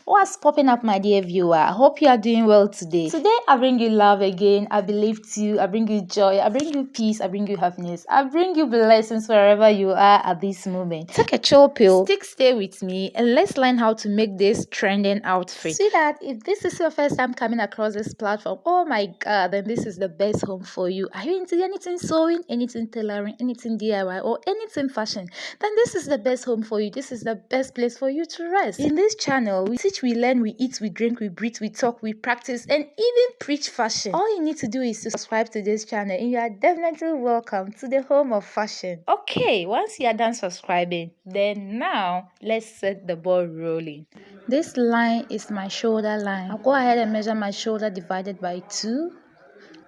What's popping up, my dear viewer? I hope you are doing well today. Today, I bring you love again. I believe you. I bring you joy. I bring you peace. I bring you happiness. I bring you blessings wherever you are at this moment. Take a chill pill, stay with me, and let's learn how to make this trending outfit. Sweetheart, if this is your first time coming across this platform, oh my god, then this is the best home for you. Are you into anything sewing, anything tailoring, anything DIY, or anything fashion? Then this is the best home for you. This is the best place for you to rest. In this channel, we teach, we learn, we eat, we drink, we breathe, we talk, we practice, and even preach fashion. All you need to do is to subscribe to this channel, and you are definitely welcome to the home of fashion. Okay, once you are done subscribing, then now let's set the ball rolling. This line is my shoulder line. I'll go ahead and measure my shoulder divided by 2.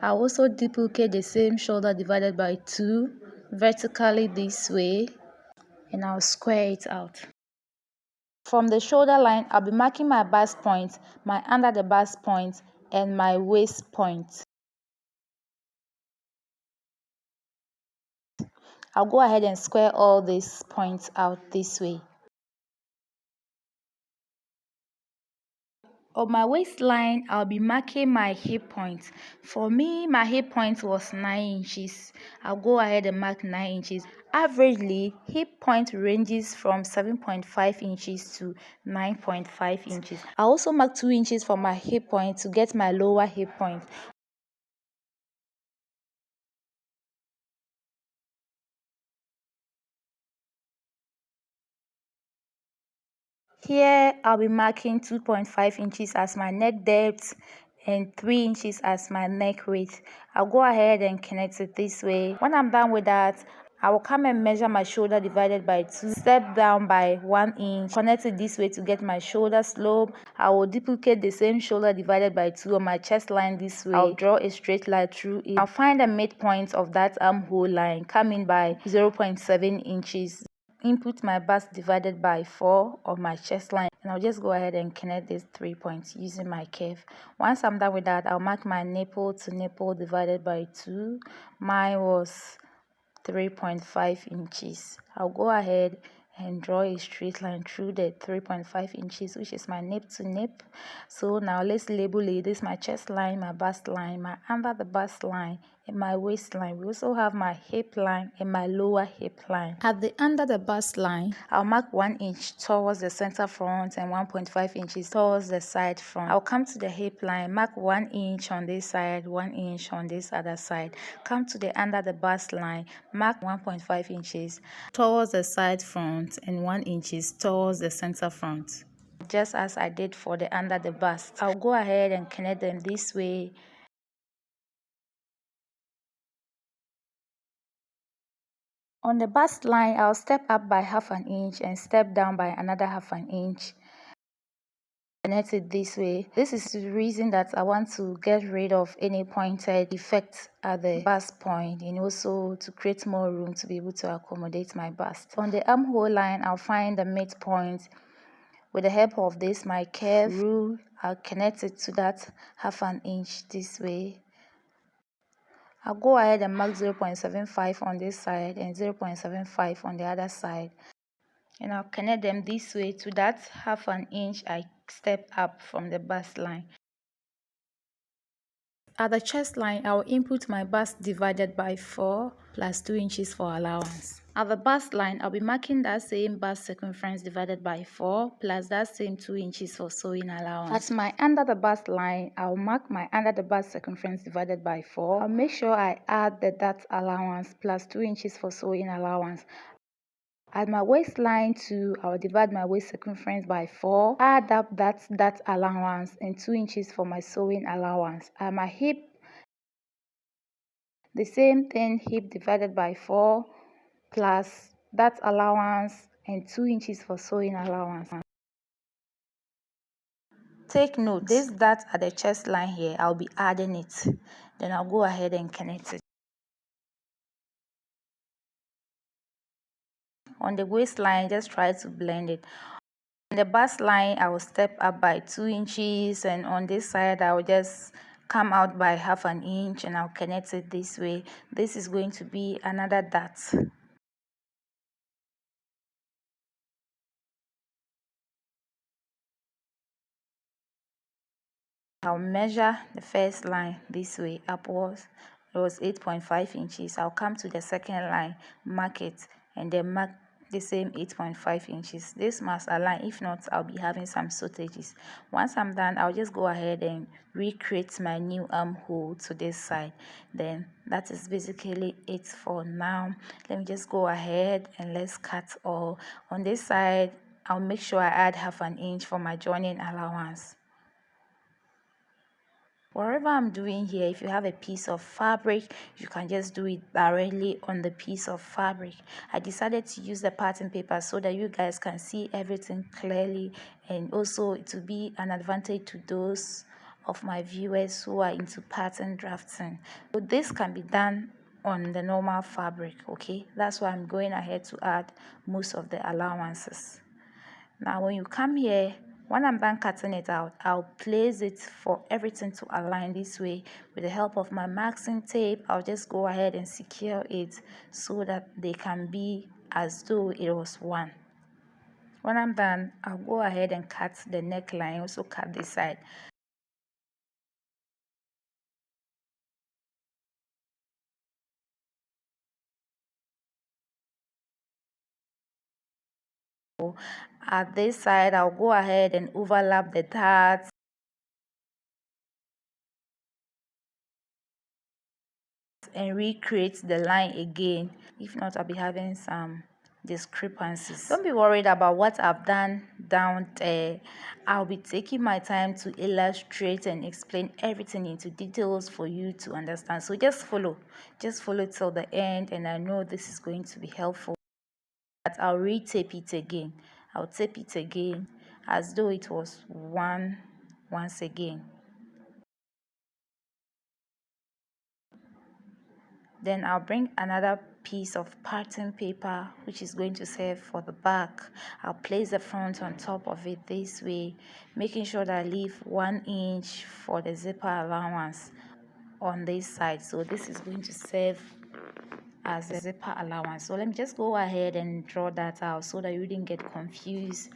I'll also duplicate the same shoulder divided by 2 vertically this way, and I'll square it out. From the shoulder line, I'll be marking my bust point, my under the bust point, and my waist point. I'll go ahead and square all these points out this way. On my waistline, I'll be marking my hip point. For me, my hip point was 9 inches. I'll go ahead and mark 9 inches. Averagely, hip point ranges from 7.5 inches to 9.5 inches. I also mark 2 inches for my hip point to get my lower hip point. Here, I'll be marking 2.5 inches as my neck depth and 3 inches as my neck width. I'll go ahead and connect it this way. When I'm done with that, I will come and measure my shoulder divided by 2, step down by 1 inch, connect it this way to get my shoulder slope. I will duplicate the same shoulder divided by 2 on my chest line this way. I'll draw a straight line through it. I'll find the midpoint of that armhole line, coming by 0.7 inches. Input my bust divided by 4 on my chest line, and I'll just go ahead and connect these 3 points using my curve. Once I'm done with that, I'll mark my nipple to nipple divided by 2. Mine was 3.5 inches. I'll go ahead and draw a straight line through the 3.5 inches, which is my nip to nip. So now let's label it. This is my chest line, my bust line, my under the bust line, and my waistline. We also have my hip line and my lower hip line. At the under the bust line, I'll mark 1 inch towards the center front and 1.5 inches towards the side front. I'll come to the hip line, mark 1 inch on this side, 1 inch on this other side. Come to the under the bust line, mark 1.5 inches towards the side front and 1 inches towards the center front. Just as I did for the under the bust, I'll go ahead and connect them this way. On the bust line, I'll step up by 1/2 inch and step down by another 1/2 inch. Connect it this way. This is the reason that I want to get rid of any pointed effect at the bust point, and also to create more room to be able to accommodate my bust. On the armhole line, I'll find the midpoint. With the help of this, my curve rule, I'll connect it to that 1/2 inch this way. I'll go ahead and mark 0.75 on this side and 0.75 on the other side. And I'll connect them this way to that 1/2 inch I step up from the bust line. At the chest line, I'll input my bust divided by 4 plus 2 inches for allowance. At the bust line, I'll be marking that same bust circumference divided by 4 plus that same 2 inches for sewing allowance. At my under the bust line, I'll mark my under the bust circumference divided by 4. I'll make sure I add the that allowance plus 2 inches for sewing allowance. At my waistline too, I'll divide my waist circumference by 4, add up that allowance, and 2 inches for my sewing allowance. At my hip, the same thing, hip divided by 4 plus that allowance and 2 inches for sewing allowance. Take note, this dot at the chest line here, I'll be adding it. Then I'll go ahead and connect it. On the waistline, just try to blend it. On the bust line, I will step up by 2 inches, and on this side, I will just come out by 1/2 inch, and I'll connect it this way. This is going to be another dot. I'll measure the first line this way upwards. It was 8.5 inches. I'll come to the second line, mark it, and then mark the same 8.5 inches. This must align, if not I'll be having some shortages. Once I'm done, I'll just go ahead and recreate my new armhole to this side. Then that is basically it for now. Let me just go ahead and let's cut all. On this side, I'll make sure I add half an inch for my joining allowance. Whatever I'm doing here, if you have a piece of fabric, you can just do it directly on the piece of fabric. I decided to use the pattern paper so that you guys can see everything clearly, and also it will be an advantage to those of my viewers who are into pattern drafting. So this can be done on the normal fabric, okay? That's why I'm going ahead to add most of the allowances. Now when you come here, when I'm done cutting it out, I'll place it for everything to align this way. With the help of my masking tape, I'll just go ahead and secure it so that they can be as though it was one. When I'm done, I'll go ahead and cut the neckline, also cut this side. At this side, I'll go ahead and overlap the darts and recreate the line again. If not, I'll be having some discrepancies. Don't be worried about what I've done down there. I'll be taking my time to illustrate and explain everything into details for you to understand. So just follow till the end, and I know this is going to be helpful. But I'll re-tape it again. I'll tape it again as though it was one once again. Then I'll bring another piece of pattern paper which is going to serve for the back. I'll place the front on top of it this way, making sure that I leave 1 inch for the zipper allowance on this side. So this is going to serve as a zipper allowance. So let me just go ahead and draw that out so that you didn't get confused.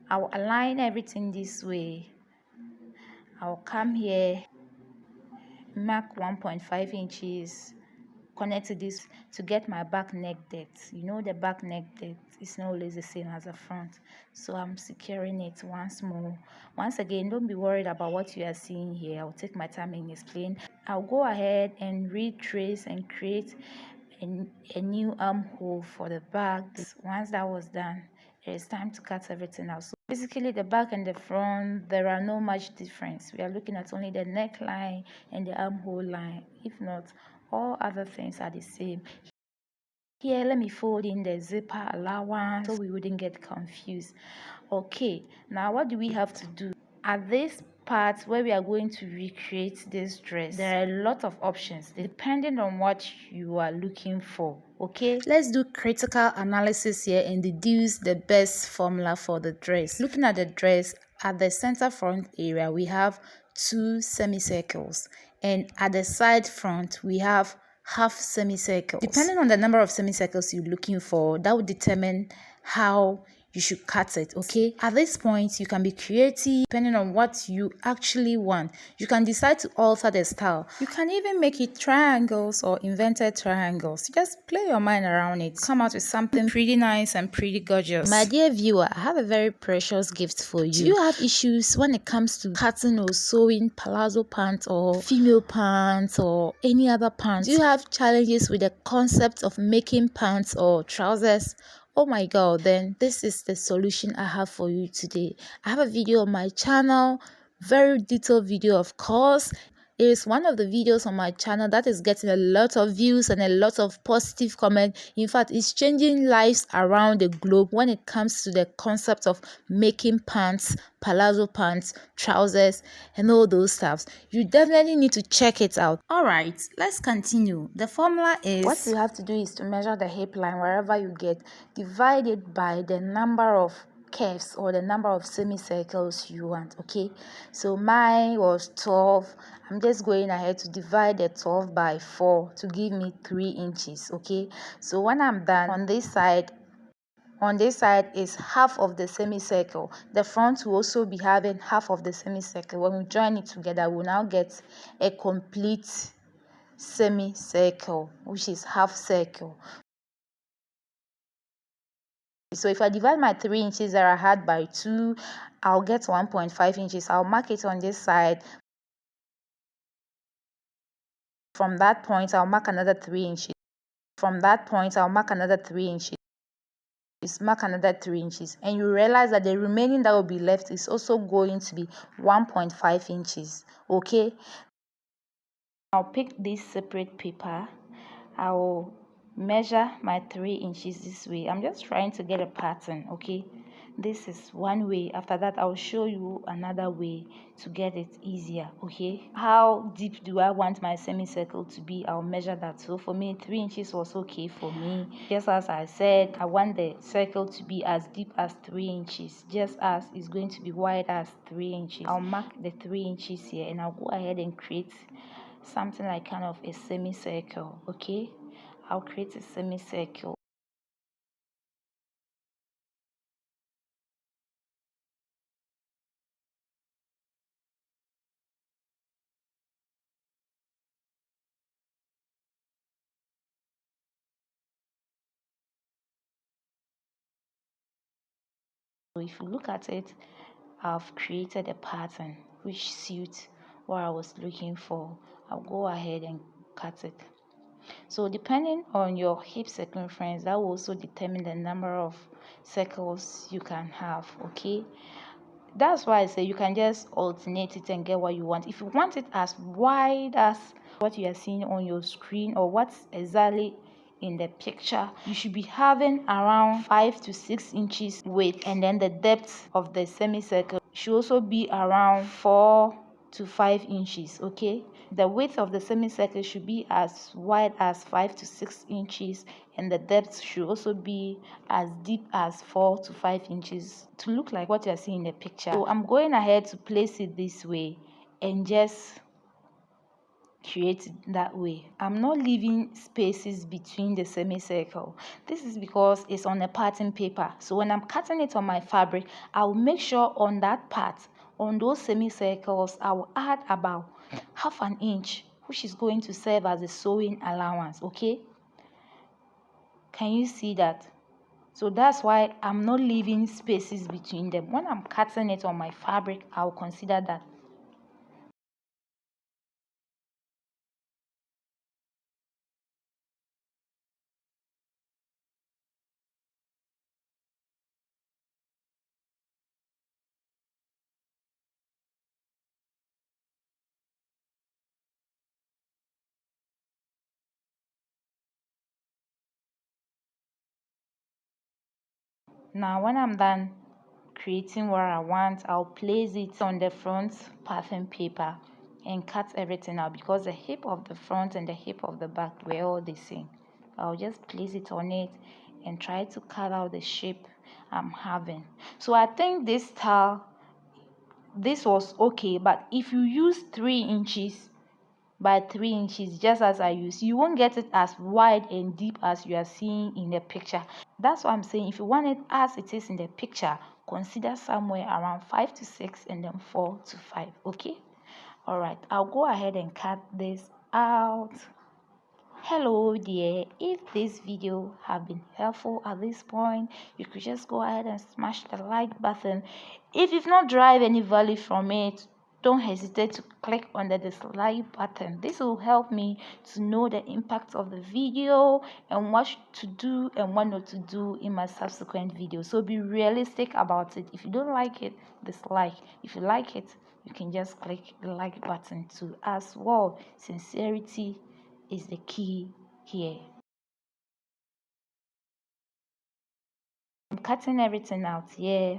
I'll align everything this way. I'll come here, mark 1.5 inches, connect to this to get my back neck depth. You know, the back neck depth is not always the same as the front, so I'm securing it once more. Once again, don't be worried about what you are seeing here. I'll take my time and explain. I'll go ahead and retrace and create a new armhole for the back. Once that was done, it is time to cut everything out. So basically the back and the front, there are no much difference. We are looking at only the neckline and the armhole line. If not, all other things are the same. Here, let me fold in the zipper allowance so we wouldn't get confused. Okay, now what do we have to do? At this part where we are going to recreate this dress, there are a lot of options depending on what you are looking for. Okay, let's do critical analysis here and deduce the best formula for the dress. Looking at the dress, at the center front area we have 2 semicircles, and at the side front we have half semicircles. Depending on the number of semicircles you're looking for, that will determine how you should cut it. Okay, at this point you can be creative depending on what you actually want. You can decide to alter the style. You can even make it triangles or inverted triangles. Just play your mind around it, come out with something pretty nice and pretty gorgeous. My dear viewer, I have a very precious gift for you. Do you have issues when it comes to cutting or sewing palazzo pants or female pants or any other pants? Do you have challenges with the concept of making pants or trousers? Oh my god, then this is the solution I have for you today. I have a video on my channel, very detailed video of course. It is one of the videos on my channel that is getting a lot of views and a lot of positive comments. In fact, it's changing lives around the globe when it comes to the concept of making pants, palazzo pants, trousers, and all those stuffs. You definitely need to check it out. Alright, let's continue. The formula is, what you have to do is to measure the hip line wherever you get, divide it by the number of curves or the number of semicircles you want. Okay, so mine was 12. I'm just going ahead to divide the 12 by 4 to give me 3 inches. Okay, so when I'm done on this side, on this side is half of the semicircle. The front will also be having half of the semicircle. When we join it together, we'll now get a complete semicircle, which is half circle. So if I divide my 3 inches that I had by 2, I'll get 1.5 inches. I'll mark it on this side. From that point, I'll mark another 3 inches. From that point, I'll mark another 3 inches. Mark another 3 inches. And you realize that the remaining that will be left is also going to be 1.5 inches. Okay? I'll pick this separate paper. I will measure my 3 inches this way. I'm just trying to get a pattern. Okay? This is one way. After that, I'll show you another way to get it easier. Okay, how deep do I want my semicircle to be? I'll measure that. So for me, 3 inches was okay for me. Just as I said, I want the circle to be as deep as 3 inches, just as it's going to be wide as 3 inches. I'll mark the 3 inches here, and I'll go ahead and create something like kind of a semicircle. Okay, I'll create a semicircle. So if you look at it, I've created a pattern which suits what I was looking for. I'll go ahead and cut it. So depending on your hip circumference, that will also determine the number of circles you can have. Okay, that's why I say you can just alternate it and get what you want. If you want it as wide as what you are seeing on your screen or what's exactly in the picture, you should be having around 5 to 6 inches width, and then the depth of the semicircle should also be around 4 to 5 inches. Okay, the width of the semicircle should be as wide as 5 to 6 inches, and the depth should also be as deep as 4 to 5 inches to look like what you're seeing in the picture. So I'm going ahead to place it this way and just create it that way. I'm not leaving spaces between the semicircle. This is because it's on a pattern paper. So when I'm cutting it on my fabric, I'll make sure on that part, on those semicircles, I will add about half an inch, which is going to serve as a sewing allowance. Okay, can you see that? So that's why I'm not leaving spaces between them. When I'm cutting it on my fabric, I'll consider that. Now when I'm done creating what I want, I'll place it on the front pattern paper and cut everything out, because the hip of the front and the hip of the back were all the same. I'll just place it on it and try to cut out the shape I'm having. So I think this style, this was okay, but if you use 3 inches by 3 inches just as I use, you won't get it as wide and deep as you are seeing in the picture. That's what I'm saying. If you want it as it is in the picture, consider somewhere around 5 to 6 and then 4 to 5. Okay, all right, I'll go ahead and cut this out. Hello dear, if this video have been helpful at this point, you could just go ahead and smash the like button. If you've not derived any value from it, don't hesitate to click on the dislike button. This will help me to know the impact of the video and what to do and what not to do in my subsequent videos. So be realistic about it. If you don't like it, dislike. If you like it, you can just click the like button too as well. Sincerity is the key here. I'm cutting everything out here.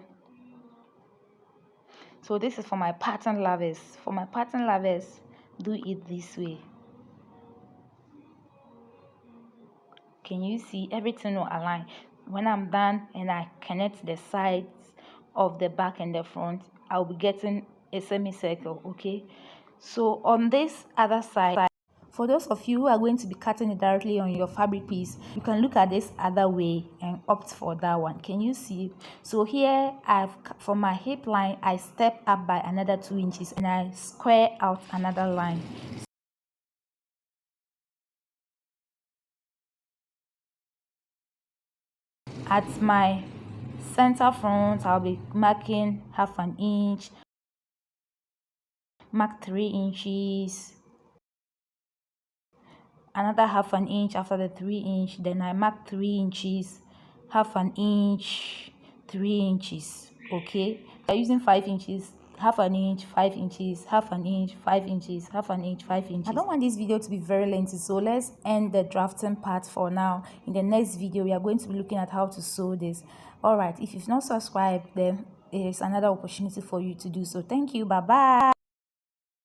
So this is for my pattern lovers. For my pattern lovers, do it this way. Can you see everything will align? When I'm done and I connect the sides of the back and the front, I'll be getting a semicircle. Okay, so on this other side, For those of you who are going to be cutting it directly on your fabric piece, you can look at this other way and opt for that one. Can you see? So here for my hip line, I step up by another 2 inches and I square out another line. At my center front, I'll be marking half an inch, mark 3 inches, another half an inch after the 3 inch, then I mark 3 inches, half an inch, 3 inches. Okay, I'm using 5 inches, half an inch, 5 inches, half an inch, 5 inches, half an inch, 5 inches. I don't want this video to be very lengthy, so let's end the drafting part for now. In the next video, we are going to be looking at how to sew this. All right, if you've not subscribed, then there's another opportunity for you to do so. Thank you. Bye bye.